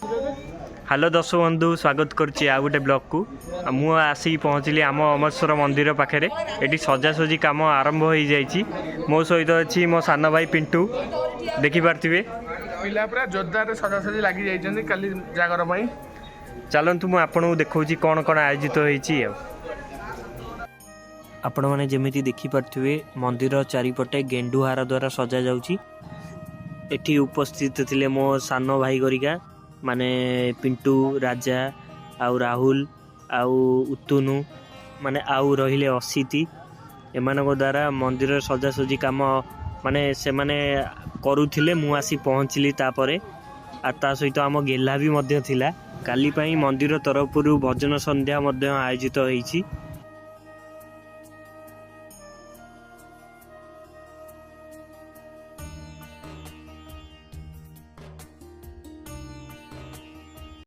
Hello दर्शक बंधु स्वागत करुच्ची आ गोटे ब्लॉग को मु आसिक पहुँचली आम अमरेश्वर मंदिर पाखे ये सजासजी कम आरंभ हो जाइए। मो सहित अच्छी मो सान भाई पिंटू देखिपे पिला पूरा जोरदार सजासजी लगी जाइए काली जागर पाई। चलतु मुझे आपको देखा कौन कौन आयोजित होती आपण मैंने जमी देखिपे मंदिर चारिपटे गेंडुहार द्वारा सजा जाऊँगी। एठी उपस्थित थिले मो सान भाई गरिका माने पिंटू राजा आउ राहुल आउ उतुनु माने आउ रहिले असिति एमानक द्वारा मंदिर सजासजी काम माने से माने करुथिले। मु आसी पहुँचली तापरे आ ता सहित आम गेला भी मध्य थिला। काली पई मंदिर तरफरु भजन संध्या मध्य आयोजित होईछि।